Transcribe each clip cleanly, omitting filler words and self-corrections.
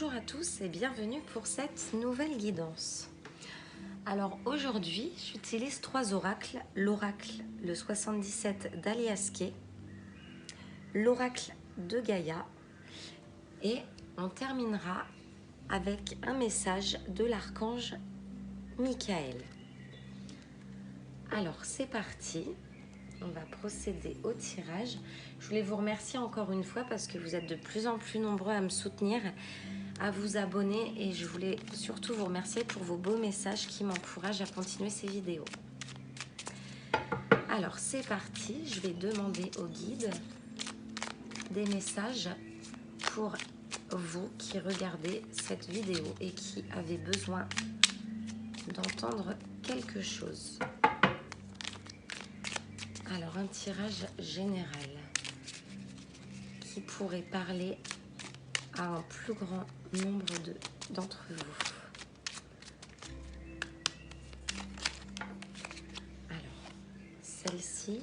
Bonjour à tous et bienvenue pour cette nouvelle guidance. Alors aujourd'hui, j'utilise 3 oracles. L'oracle le 77 d'Aliaské, l'oracle de Gaïa et on terminera avec un message de l'archange Michael. Alors c'est parti, on va procéder au tirage. Je voulais vous remercier encore une fois parce que vous êtes de plus en plus nombreux à me soutenir, à vous abonner et je voulais surtout vous remercier pour vos beaux messages qui m'encouragent à continuer ces vidéos. Alors c'est parti, je vais demander au guide des messages pour vous qui regardez cette vidéo et qui avez besoin d'entendre quelque chose. Alors un tirage général qui pourrait parler à un plus grand nombre d'entre vous. Alors, celle-ci.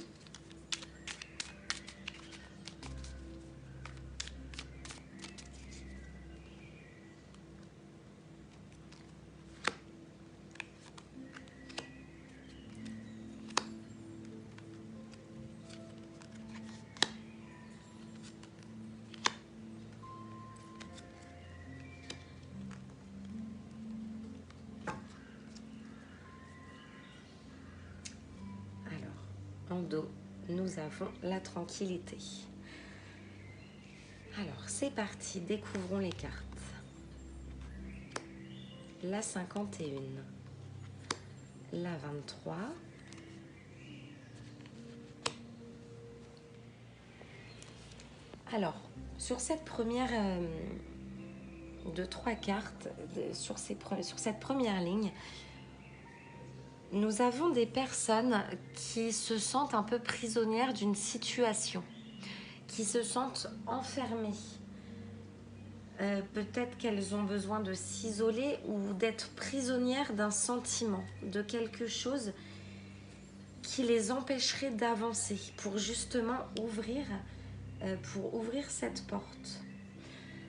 En dos, nous avons la tranquillité. Alors, c'est parti, découvrons les cartes. La 51, la 23, alors, sur cette première de 3 cartes, sur cette première ligne, nous avons des personnes qui se sentent un peu prisonnières d'une situation, qui se sentent enfermées. Peut-être qu'elles ont besoin de s'isoler ou d'être prisonnières d'un sentiment, de quelque chose qui les empêcherait d'avancer pour justement ouvrir cette porte.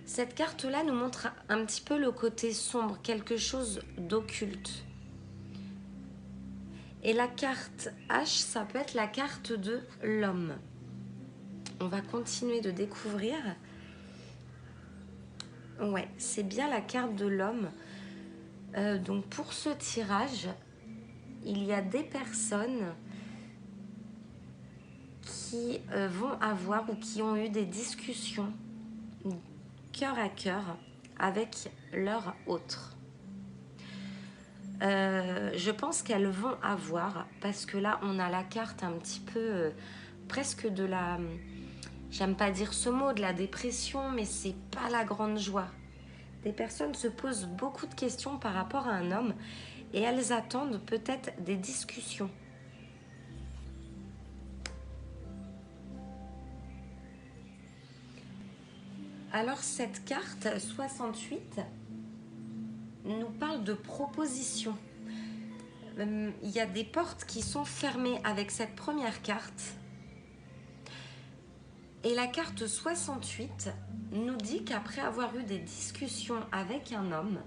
Cette carte-là nous montre un petit peu le côté sombre, quelque chose d'occulte. Et la carte H, ça peut être la carte de l'homme. On va continuer de découvrir. Ouais, c'est bien la carte de l'homme. Donc pour ce tirage, il y a des personnes qui vont avoir ou qui ont eu des discussions cœur à cœur avec leur autre. Je pense qu'elles vont avoir, parce que là on a la carte un petit peu presque de la, j'aime pas dire ce mot, de la dépression, mais c'est pas la grande joie. Des personnes se posent beaucoup de questions par rapport à un homme et elles attendent peut-être des discussions. Alors cette carte 68 nous parle de propositions. Il y a des portes qui sont fermées avec cette première carte. Et la carte 68 nous dit qu'après avoir eu des discussions avec un homme,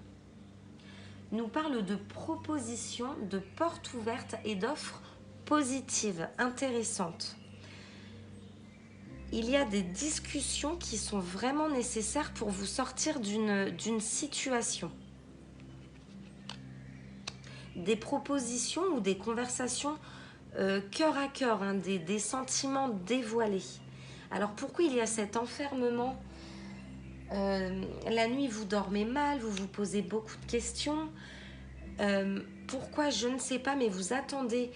nous parle de propositions, de portes ouvertes et d'offres positives, intéressantes. Il y a des discussions qui sont vraiment nécessaires pour vous sortir d'une situation. Des propositions ou des conversations cœur à cœur, hein, des sentiments dévoilés. Alors pourquoi il y a cet enfermement ? La nuit vous dormez mal, vous vous posez beaucoup de questions. Pourquoi je ne sais pas, mais vous attendez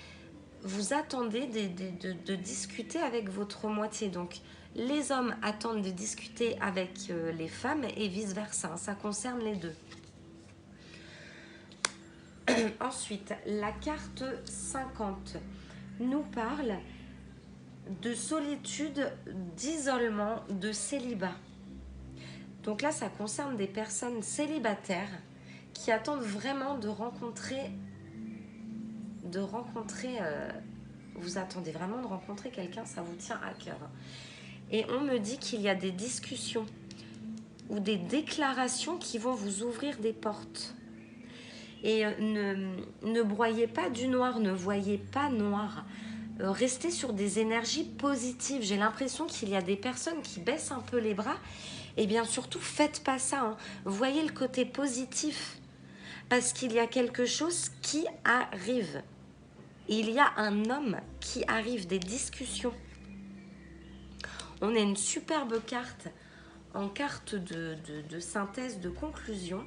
de discuter avec votre moitié. Donc les hommes attendent de discuter avec les femmes et vice versa, ça concerne les deux. Ensuite, la carte 50 nous parle de solitude, d'isolement, de célibat. Donc là, ça concerne des personnes célibataires qui attendent vraiment de rencontrer, vous attendez vraiment de rencontrer quelqu'un, ça vous tient à cœur. Et on me dit qu'il y a des discussions ou des déclarations qui vont vous ouvrir des portes. Et ne broyez pas du noir, ne voyez pas noir. Restez sur des énergies positives. J'ai l'impression qu'il y a des personnes qui baissent un peu les bras. Et bien surtout, faites pas ça, hein. Voyez le côté positif. Parce qu'il y a quelque chose qui arrive. Il y a un homme qui arrive, des discussions. On a une superbe carte en carte de synthèse, de conclusion.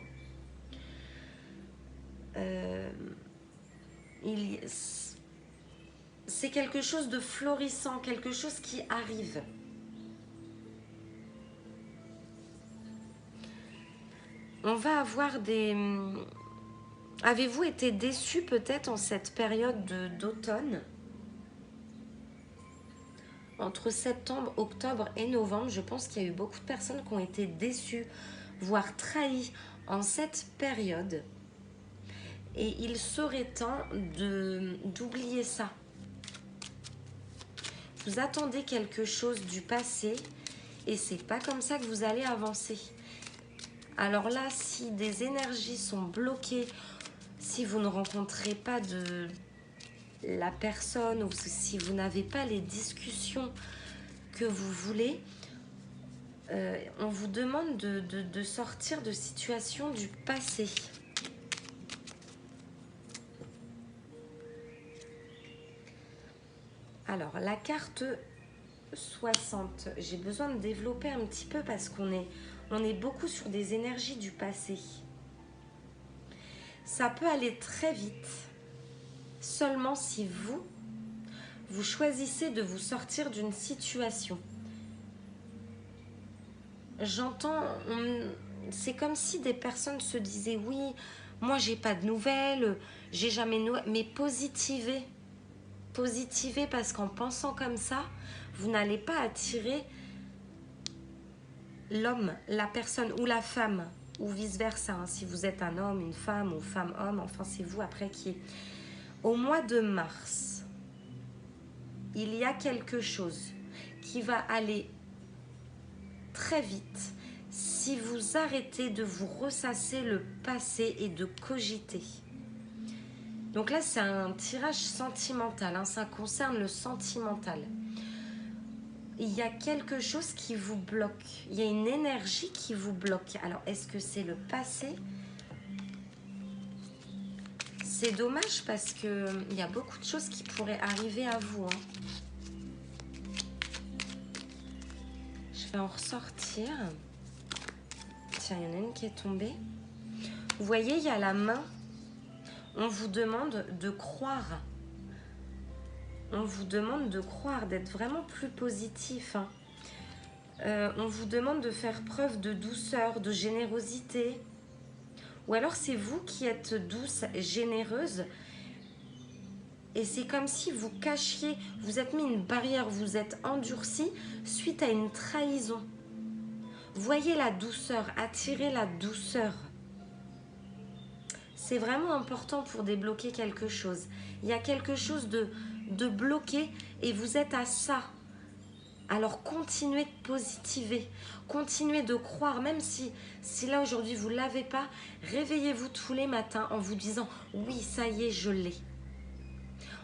C'est quelque chose de florissant, quelque chose qui arrive. On va avoir des... Avez-vous été déçu peut-être en cette période d'automne? Entre septembre, octobre et novembre, je pense qu'il y a eu beaucoup de personnes qui ont été déçues, voire trahies en cette période. Et il serait temps d'oublier ça. Vous attendez quelque chose du passé et c'est pas comme ça que vous allez avancer. Alors là, si des énergies sont bloquées, si vous ne rencontrez pas de la personne ou si vous n'avez pas les discussions que vous voulez, on vous demande de sortir de situations du passé. Alors, la carte 60, j'ai besoin de développer un petit peu parce qu'on est beaucoup sur des énergies du passé. Ça peut aller très vite, seulement si vous choisissez de vous sortir d'une situation. J'entends, c'est comme si des personnes se disaient « Oui, moi j'ai pas de nouvelles, j'ai jamais de nouvelles », mais positivez. Positivez parce qu'en pensant comme ça, vous n'allez pas attirer l'homme, la personne ou la femme, ou vice-versa. Hein, si vous êtes un homme, une femme ou femme-homme, enfin c'est vous après qui est. Au mois de mars, il y a quelque chose qui va aller très vite si vous arrêtez de vous ressasser le passé et de cogiter. Donc là, c'est un tirage sentimental, hein, ça concerne le sentimental. Il y a quelque chose qui vous bloque, il y a une énergie qui vous bloque. Alors, est-ce que c'est le passé? C'est dommage parce qu'il y a beaucoup de choses qui pourraient arriver à vous. Hein. Je vais en ressortir. Tiens, il y en a une qui est tombée. Vous voyez, il y a la main. On vous demande de croire. On vous demande de croire, d'être vraiment plus positif. Hein. On vous demande de faire preuve de douceur, de générosité. Ou alors c'est vous qui êtes douce, généreuse. Et c'est comme si vous cachiez, vous êtes mis une barrière, vous êtes endurci suite à une trahison. Voyez la douceur, attirez la douceur. C'est vraiment important pour débloquer quelque chose. Il y a quelque chose de bloqué et vous êtes à ça. Alors continuez de positiver, continuez de croire, même si là aujourd'hui vous ne l'avez pas, réveillez-vous tous les matins en vous disant « Oui, ça y est, je l'ai ».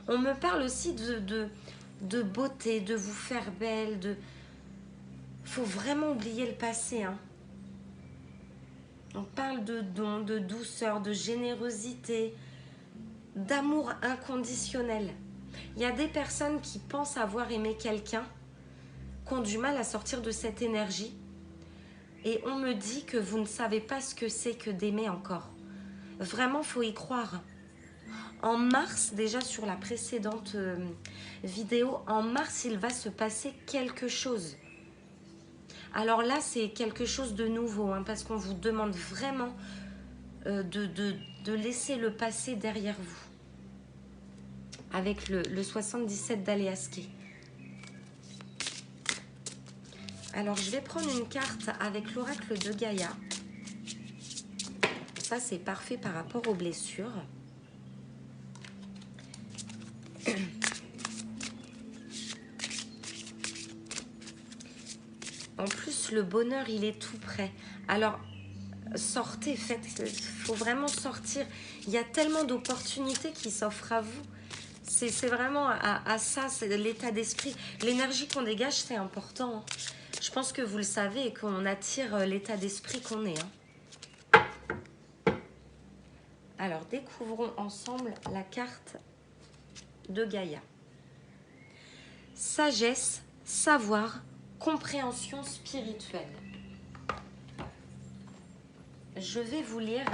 On me parle aussi de beauté, de vous faire belle, Il faut vraiment oublier le passé. Hein. On parle de don, de douceur, de générosité, d'amour inconditionnel. Il y a des personnes qui pensent avoir aimé quelqu'un, qui ont du mal à sortir de cette énergie. Et on me dit que vous ne savez pas ce que c'est que d'aimer encore. Vraiment, il faut y croire. En mars, déjà sur la précédente vidéo, en mars, il va se passer quelque chose. Alors là, c'est quelque chose de nouveau, hein, parce qu'on vous demande vraiment de laisser le passé derrière vous. Avec le 77 d'Aliaské. Alors, je vais prendre une carte avec l'oracle de Gaïa. Ça, c'est parfait par rapport aux blessures. En plus, le bonheur, il est tout près. Alors, sortez, faites, il faut vraiment sortir. Il y a tellement d'opportunités qui s'offrent à vous. C'est vraiment à ça, c'est l'état d'esprit. L'énergie qu'on dégage, c'est important. Hein. Je pense que vous le savez et qu'on attire l'état d'esprit qu'on est. Hein. Alors, découvrons ensemble la carte de Gaïa. Sagesse, savoir, compréhension spirituelle. Je vais vous lire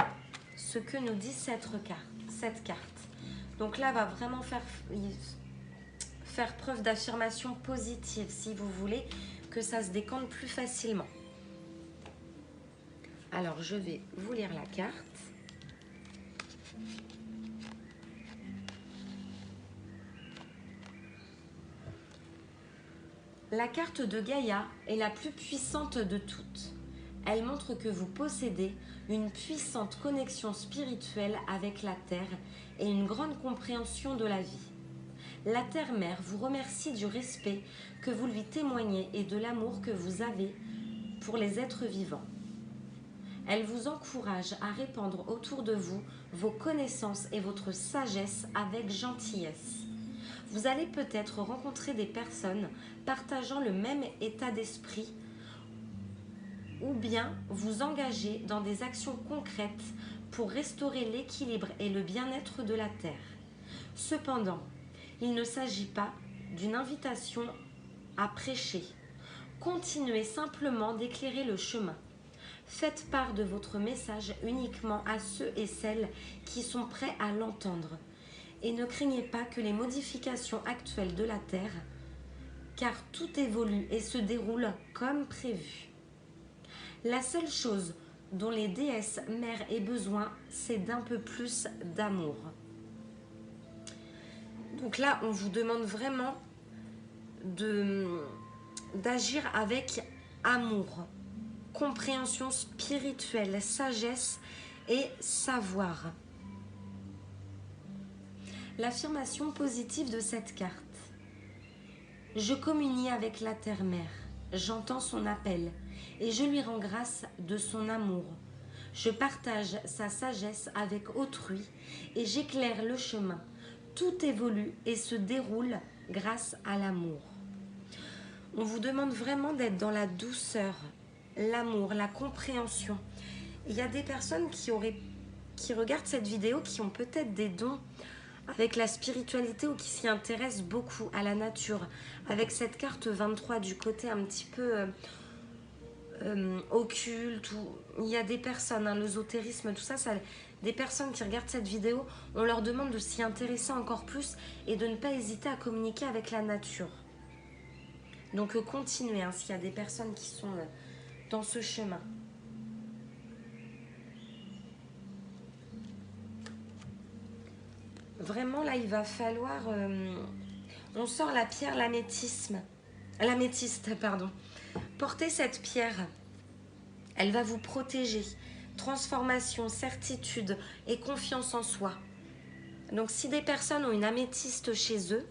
ce que nous dit cette carte. Donc là, va vraiment faire preuve d'affirmation positive si vous voulez que ça se décante plus facilement. Alors, je vais vous lire la carte. La carte de Gaïa est la plus puissante de toutes. Elle montre que vous possédez une puissante connexion spirituelle avec la Terre et une grande compréhension de la vie. La Terre-Mère vous remercie du respect que vous lui témoignez et de l'amour que vous avez pour les êtres vivants. Elle vous encourage à répandre autour de vous vos connaissances et votre sagesse avec gentillesse. Vous allez peut-être rencontrer des personnes partageant le même état d'esprit ou bien vous engager dans des actions concrètes pour restaurer l'équilibre et le bien-être de la Terre. Cependant, il ne s'agit pas d'une invitation à prêcher. Continuez simplement d'éclairer le chemin. Faites part de votre message uniquement à ceux et celles qui sont prêts à l'entendre. Et ne craignez pas que les modifications actuelles de la Terre, car tout évolue et se déroule comme prévu. La seule chose dont les déesses mères aient besoin, c'est d'un peu plus d'amour. Donc là, on vous demande vraiment d'agir avec amour, compréhension spirituelle, sagesse et savoir. L'affirmation positive de cette carte. Je communie avec la Terre-Mère, j'entends son appel et je lui rends grâce de son amour. Je partage sa sagesse avec autrui et j'éclaire le chemin. Tout évolue et se déroule grâce à l'amour. On vous demande vraiment d'être dans la douceur, l'amour, la compréhension. Il y a des personnes qui regardent cette vidéo qui ont peut-être des dons avec la spiritualité ou qui s'y intéressent beaucoup à la nature. Avec cette carte 23 du côté un petit peu occulte, il y a des personnes, l'ésotérisme, tout ça, des personnes qui regardent cette vidéo, on leur demande de s'y intéresser encore plus et de ne pas hésiter à communiquer avec la nature. Donc continuez, s'il y a des personnes qui sont dans ce chemin. Vraiment, là, il va falloir... on sort la pierre, l'améthyste, pardon. Portez cette pierre. Elle va vous protéger. Transformation, certitude et confiance en soi. Donc, si des personnes ont une améthyste chez eux,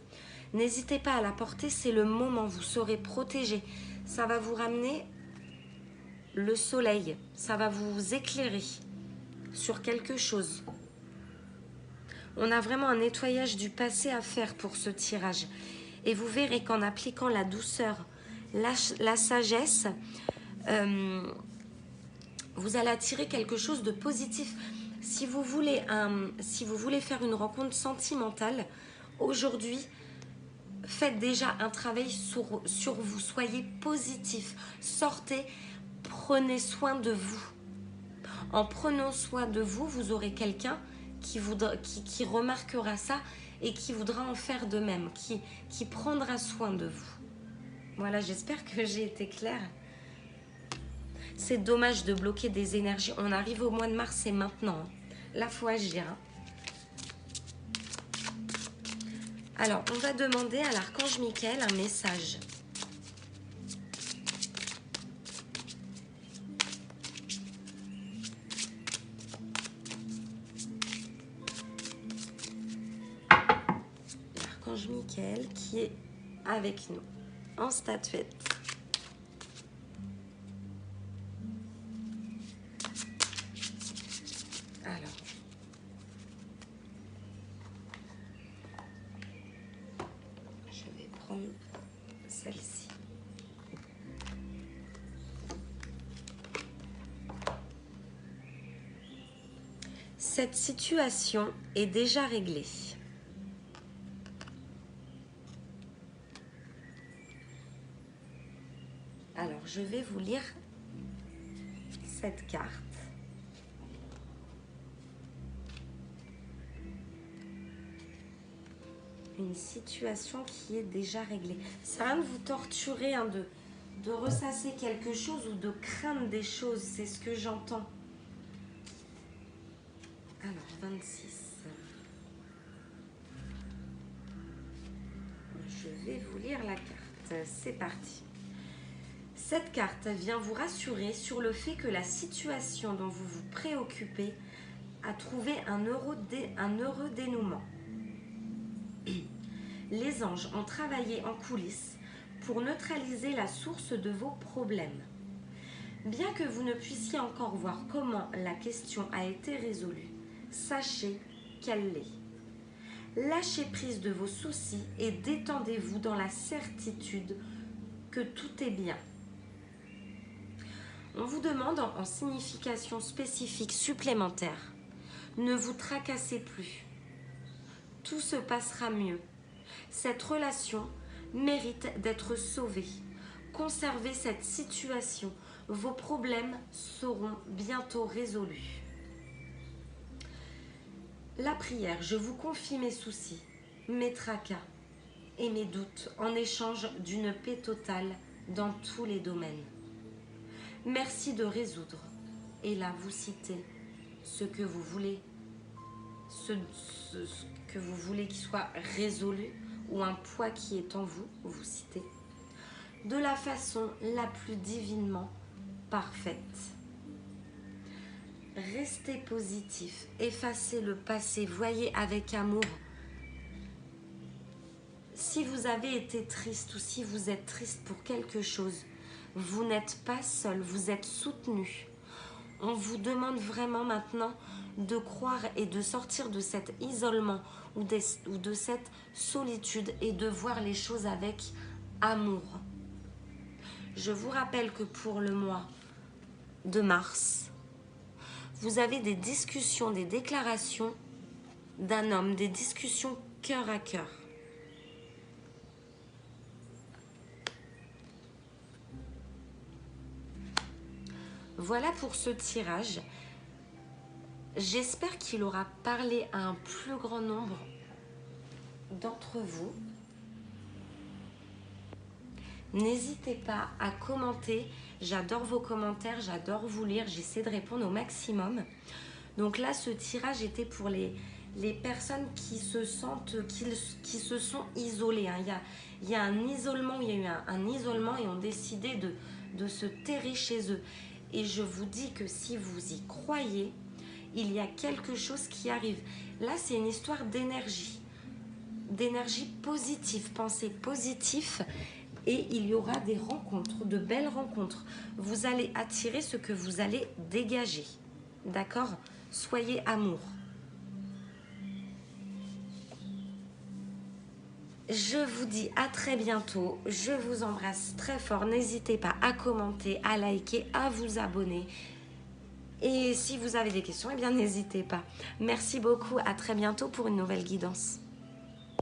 n'hésitez pas à la porter. C'est le moment. Vous serez protégé. Ça va vous ramener le soleil. Ça va vous éclairer sur quelque chose. On a vraiment un nettoyage du passé à faire pour ce tirage. Et vous verrez qu'en appliquant la douceur, la sagesse, vous allez attirer quelque chose de positif. Si vous voulez faire une rencontre sentimentale, aujourd'hui, faites déjà un travail sur vous. Soyez positif. Sortez, prenez soin de vous. En prenant soin de vous, vous aurez quelqu'un qui remarquera ça et qui voudra en faire de même, qui prendra soin de vous. Voilà, j'espère que j'ai été claire. C'est dommage de bloquer des énergies. On arrive au mois de mars, c'est maintenant. Là, il faut agir. Alors, on va demander à l'archange Michael un message. L'archange Michael qui est avec nous en statuette. celle-ci. Cette situation est déjà réglée. Alors, je vais vous lire cette carte. Une situation qui est déjà réglée. Ça rien de vous torturer, hein, de ressasser quelque chose ou de craindre des choses. C'est ce que j'entends. Alors, 26. Je vais vous lire la carte. C'est parti. Cette carte vient vous rassurer sur le fait que la situation dont vous vous préoccupez a trouvé un heureux dénouement. Les anges ont travaillé en coulisses pour neutraliser la source de vos problèmes. Bien que vous ne puissiez encore voir comment la question a été résolue, sachez qu'elle l'est. Lâchez prise de vos soucis et détendez-vous dans la certitude que tout est bien. On vous demande en signification spécifique supplémentaire, ne vous tracassez plus. Tout se passera mieux. Cette relation mérite d'être sauvée. Conservez cette situation. Vos problèmes seront bientôt résolus. La prière, je vous confie mes soucis, mes tracas et mes doutes en échange d'une paix totale dans tous les domaines. Merci de résoudre. Et là, vous citez ce que vous voulez, ce que vous voulez qu'il soit résolu ou un poids qui est en vous, vous citez, de la façon la plus divinement parfaite. Restez positif, effacez le passé, voyez avec amour. Si vous avez été triste ou si vous êtes triste pour quelque chose, vous n'êtes pas seul, vous êtes soutenu. On vous demande vraiment maintenant de croire et de sortir de cet isolement ou de cette solitude et de voir les choses avec amour. Je vous rappelle que pour le mois de mars, vous avez des discussions, des déclarations d'un homme, des discussions cœur à cœur. Voilà pour ce tirage. J'espère qu'il aura parlé à un plus grand nombre d'entre vous. N'hésitez pas à commenter. J'adore vos commentaires, j'adore vous lire. J'essaie de répondre au maximum. Donc là, ce tirage était pour les personnes qui se sentent, qui se sont isolées. Hein. Il y a un isolement, il y a eu un isolement et ont décidé de se terrer chez eux. Et je vous dis que si vous y croyez, il y a quelque chose qui arrive. Là, c'est une histoire d'énergie positive. Pensez positif et il y aura des rencontres, de belles rencontres. Vous allez attirer ce que vous allez dégager. D'accord ? Soyez amour. Je vous dis à très bientôt. Je vous embrasse très fort. N'hésitez pas à commenter, à liker, à vous abonner. Et si vous avez des questions, eh bien n'hésitez pas. Merci beaucoup. À très bientôt pour une nouvelle guidance.